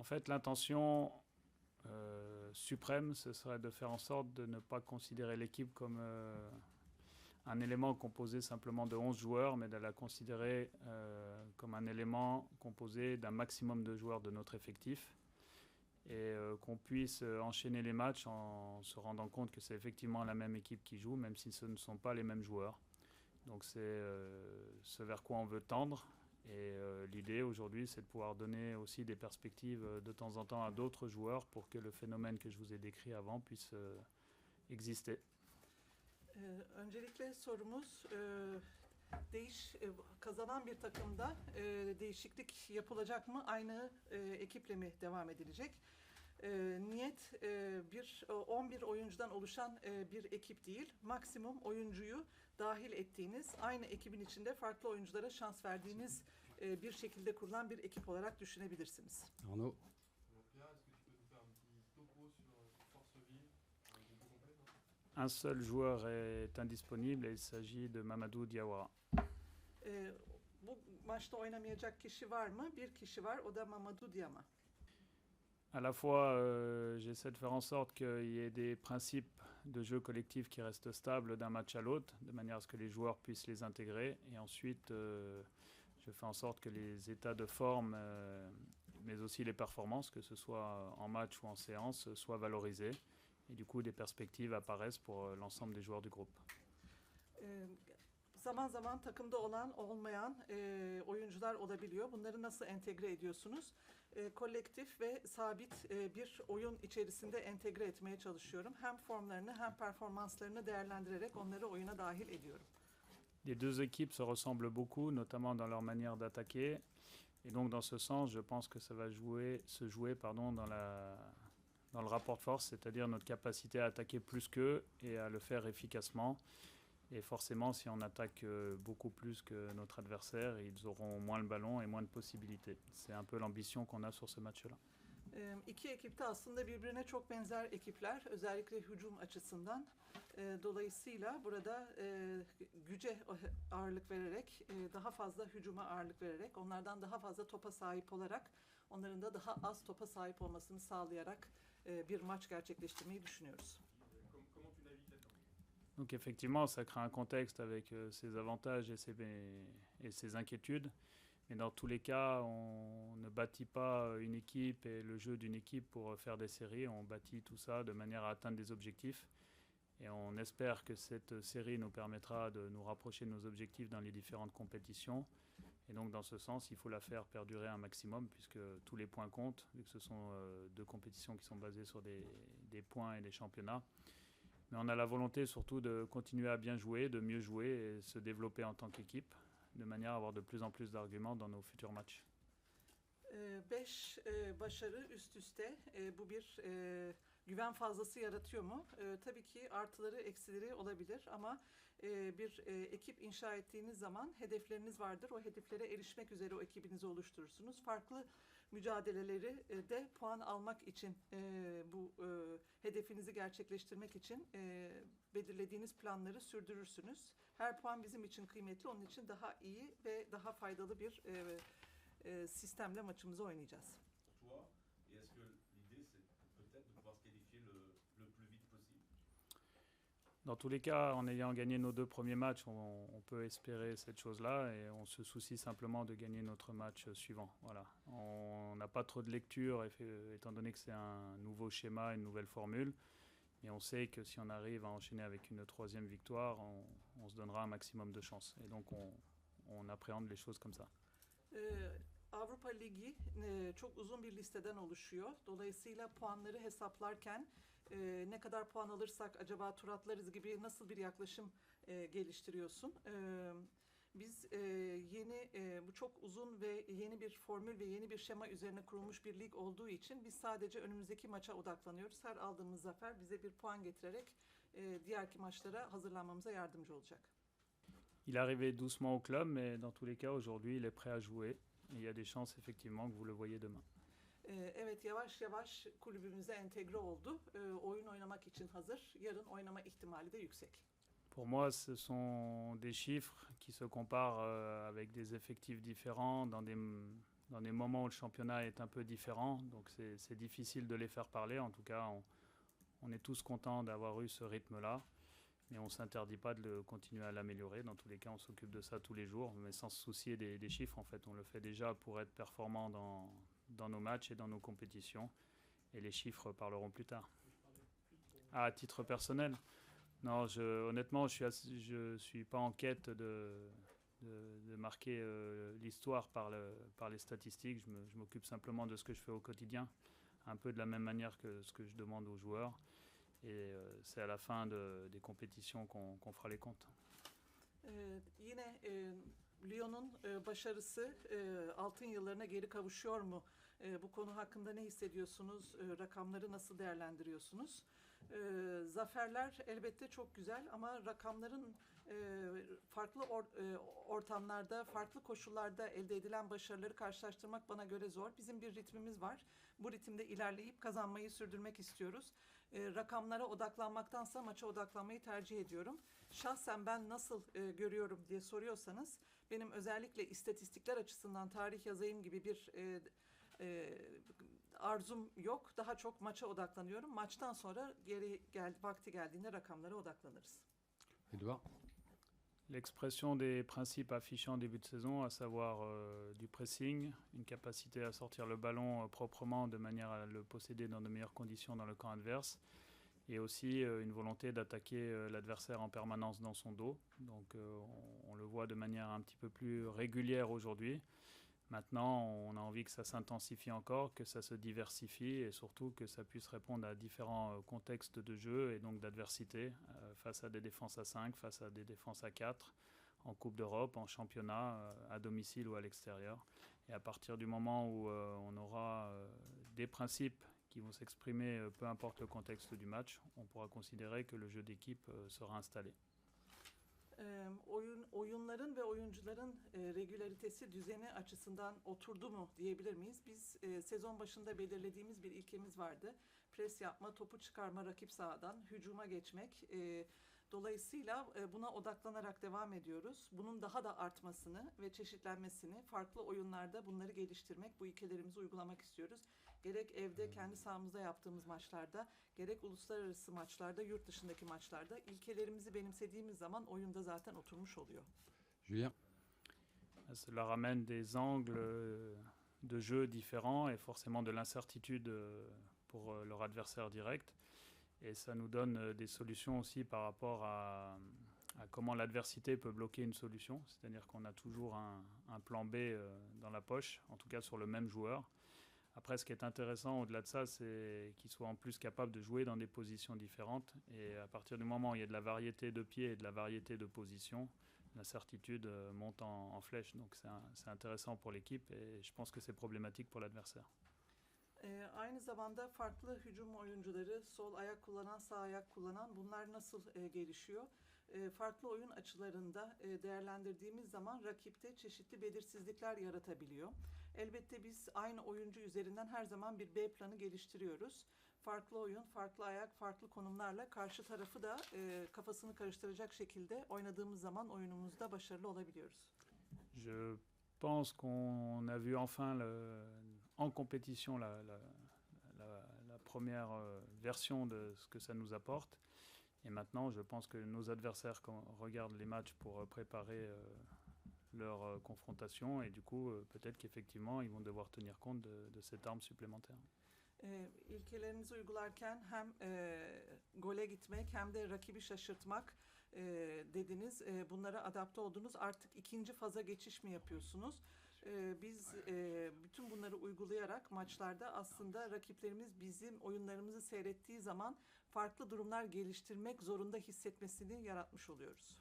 En fait, l'intention suprême, ce serait de faire en sorte de ne pas considérer l'équipe comme un élément composé simplement de 11 joueurs, mais de la considérer comme un élément composé d'un maximum de joueurs de notre effectif et qu'on puisse enchaîner les matchs en se rendant compte que c'est effectivement la même équipe qui joue, même si ce ne sont pas les mêmes joueurs. Donc c'est ce vers quoi on veut tendre. Et l'idée aujourd'hui, c'est de pouvoir donner aussi des perspectives de temps en temps à d'autres joueurs pour que le phénomène que je vous ai décrit avant puisse exister. Öncelikle sorumuz kazanan bir takımda değişiklik yapılacak mı? Aynı ekiple mi devam edilecek? Niyet 11 oyuncudan oluşan bir ekip değil, maksimum oyuncuyu dahil ettiğiniz, aynı ekibin içinde farklı oyunculara şans verdiğiniz bir şekilde kurulan bir ekip olarak düşünebilirsiniz. Arnaud. Un seul joueur est indisponible et il s'agit de Mamadou Diawara. Bu maçta oynamayacak kişi var mı? Bir kişi var, o da Mamadou Diama. À la fois, j'essaie de faire en sorte qu'il y ait des principes de jeu collectif qui restent stables d'un match à l'autre, de manière à ce que les joueurs puissent les intégrer. Et ensuite, je fais en sorte que les états de forme, mais aussi les performances, que ce soit en match ou en séance, soient valorisés. Et du coup, des perspectives apparaissent pour l'ensemble des joueurs du groupe. Zaman zaman takımda olan, olmayan oyuncular olabiliyor. Bunları nasıl entegre ediyorsunuz? Kolektif ve sabit bir oyun içerisinde entegre etmeye çalışıyorum. Hem formlarını hem performanslarını değerlendirerek onları oyuna dahil ediyorum. Les deux équipes se ressemblent beaucoup, notamment dans leur manière d'attaquer. Et donc, dans ce sens, je pense que ça va se jouer dans le rapport de force, c'est-à-dire notre capacité à attaquer plus qu'eux et à le faire efficacement. Et forcément, si on attaque beaucoup plus que notre adversaire, ils auront moins le ballon et moins de possibilités. C'est un peu l'ambition qu'on a sur ce match-là. İki ekip de aslında birbirine çok benzer ekipler, özellikle hücum açısından. Dolayısıyla burada güce ağırlık vererek, daha fazla hücuma ağırlık vererek, onlardan daha fazla topa sahip olarak, onların da daha az topa sahip olmasını sağlayarak bir maç gerçekleştirmeyi düşünüyoruz. Donc effectivement, ça crée un contexte avec ses avantages et ses inquiétudes. Mais dans tous les cas, on ne bâtit pas une équipe et le jeu d'une équipe pour faire des séries. On bâtit tout ça de manière à atteindre des objectifs. Et on espère que cette série nous permettra de nous rapprocher de nos objectifs dans les différentes compétitions. Et donc dans ce sens, il faut la faire perdurer un maximum puisque tous les points comptent, vu que ce sont deux compétitions qui sont basées sur des points et des championnats. Mais on a la volonté surtout de continuer à bien jouer, de mieux jouer et se développer en tant qu'équipe, de manière à avoir de plus en plus d'arguments dans nos futurs matchs. 5 başarı üst üste bu bir güven fazlası yaratıyor mu? Tabii ki artıları eksileri olabilir ama bir ekip inşa ettiğiniz zaman hedefleriniz vardır. O hedeflere erişmek üzere o ekibinizi oluşturursunuz. Farklı mücadeleleri de puan almak için bu hedefinizi gerçekleştirmek için belirlediğiniz planları sürdürürsünüz. Her puan bizim için kıymetli. Onun için daha iyi ve daha faydalı bir sistemle maçımızı oynayacağız. Dans tous les cas, en ayant gagné nos 2 premiers matchs, on peut espérer cette chose-là et on se soucie simplement de gagner notre match suivant. Voilà. On n'a pas trop de lecture étant donné que c'est un nouveau schéma, une nouvelle formule. Et on sait que si on arrive à enchaîner avec une 3e victoire, on se donnera un maximum de chance. Et donc on appréhende les choses comme ça. Avrupa Ligi çok uzun bir listeden oluşuyor. Dolayısıyla puanları hesaplarken ne kadar puan alırsak acaba tur atlarız gibi nasıl bir yaklaşım geliştiriyorsun? Biz bu çok uzun ve yeni bir formül ve yeni bir şema üzerine kurulmuş bir lig olduğu için biz sadece önümüzdeki maça odaklanıyoruz. Her aldığımız zafer bize bir puan getirerek diğerki maçlara hazırlanmamıza yardımcı olacak. Il est arrivé doucement au club, mais dans tous les cas, aujourd'hui, il est prêt à jouer. Et il y a des chances, effectivement, que vous le voyez demain. Evet, yavaş yavaş kulübümüze entegre oldu. Oyun oynamak için hazır. Yarın oynama ihtimali de yüksek. Pour moi, ce sont des chiffres qui se comparent avec des effectifs différents, dans dans des moments où le championnat est un peu différent, donc c'est difficile de les faire parler. En tout cas, on est tous contents d'avoir eu ce rythme-là, mais on ne s'interdit pas de continuer à l'améliorer. Dans tous les cas, on s'occupe de ça tous les jours, mais sans se soucier des chiffres. En fait, on le fait déjà pour être performant dans nos matchs et dans nos compétitions, et les chiffres parleront plus tard. À titre personnel, non, honnêtement, je suis pas en quête de marquer l'histoire par les statistiques. Je m'occupe simplement de ce que je fais au quotidien, un peu de la même manière que ce que je demande aux joueurs. Et c'est à la fin des compétitions qu'on fera les comptes. Yine Lyon'un başarısı altın yıllarına geri kavuşuyor mu? Bu konu hakkında ne hissediyorsunuz? Rakamları nasıl değerlendiriyorsunuz? Zaferler elbette çok güzel ama rakamların farklı ortamlarda, farklı koşullarda elde edilen başarıları karşılaştırmak bana göre zor. Bizim bir ritmimiz var. Bu ritimde ilerleyip kazanmayı sürdürmek istiyoruz. Rakamlara odaklanmaktansa maça odaklanmayı tercih ediyorum. Şahsen ben nasıl görüyorum diye soruyorsanız, benim özellikle istatistikler açısından tarih yazayım gibi bir arzum yok. Daha çok maça odaklanıyorum. Maçtan sonra vakti geldiğinde rakamlara odaklanırız. Edouard. L'expression des principes affichés en début de saison, à savoir du pressing, une capacité à sortir le ballon proprement de manière à le posséder dans de meilleures conditions dans le camp adverse, et aussi une volonté d'attaquer l'adversaire en permanence dans son dos. Donc on le voit de manière un petit peu plus régulière aujourd'hui. Maintenant, on a envie que ça s'intensifie encore, que ça se diversifie et surtout que ça puisse répondre à différents contextes de jeu et donc d'adversité face à des défenses à 5, face à des défenses à 4, en Coupe d'Europe, en championnat, à domicile ou à l'extérieur. Et à partir du moment où on aura des principes qui vont s'exprimer, peu importe le contexte du match, on pourra considérer que le jeu d'équipe sera installé. Oyunların ve oyuncuların regülaritesi düzeni açısından oturdu mu diyebilir miyiz? Biz sezon başında belirlediğimiz bir ilkemiz vardı. Pres yapma, topu çıkarma rakip sahadan, hücuma geçmek. Dolayısıyla buna odaklanarak devam ediyoruz. Bunun daha da artmasını ve çeşitlenmesini, farklı oyunlarda bunları geliştirmek, bu ilkelerimizi uygulamak istiyoruz. Gerek evde kendi sahamızda yaptığımız maçlarda, gerek uluslararası maçlarda, yurt dışındaki maçlarda ilkelerimizi benimsediğimiz zaman oyunda zaten oturmuş oluyor. Julien. Cela ramène des angles de jeu différents et forcément de l'incertitude pour leur adversaire direct. Et ça nous donne des solutions aussi par rapport à comment l'adversité peut bloquer une solution. C'est-à-dire qu'on a toujours un plan B dans la poche, en tout cas sur le même joueur. Après, ce qui est intéressant au-delà de ça, c'est qu'il soit en plus capable de jouer dans des positions différentes. Et à partir du moment où il y a de la variété de pieds et de la variété de positions, l'incertitude monte en flèche. Donc c'est intéressant pour l'équipe et je pense que c'est problématique pour l'adversaire. Aynı zamanda farklı hücum oyuncuları, sol ayak kullanan, sağ ayak kullanan, bunlar nasıl gelişiyor? Farklı oyun açılarında değerlendirdiğimiz zaman rakipte çeşitli belirsizlikler yaratabiliyor. Elbette biz aynı oyuncu üzerinden her zaman bir B planı geliştiriyoruz. Farklı oyun, farklı ayak, farklı konumlarla karşı tarafı da kafasını karıştıracak şekilde oynadığımız zaman oyunumuzda başarılı olabiliyoruz. Je pense qu'on a vu enfin en compétition la première version de ce que ça nous apporte. Et maintenant, je pense que nos adversaires regardent les matchs pour préparer leur confrontation. Et du coup, peut-être qu'effectivement, ils vont devoir tenir compte de cette arme supplémentaire. İlkelerinizi uygularken hem gole gitmek hem de rakibi şaşırtmak dediniz. Bunlara adapte oldunuz. Artık ikinci faza geçiş mi yapıyorsunuz? Biz bütün bunları uygulayarak maçlarda aslında rakiplerimiz bizim oyunlarımızı seyrettiği zaman farklı durumlar geliştirmek zorunda hissetmesini yaratmış oluyoruz.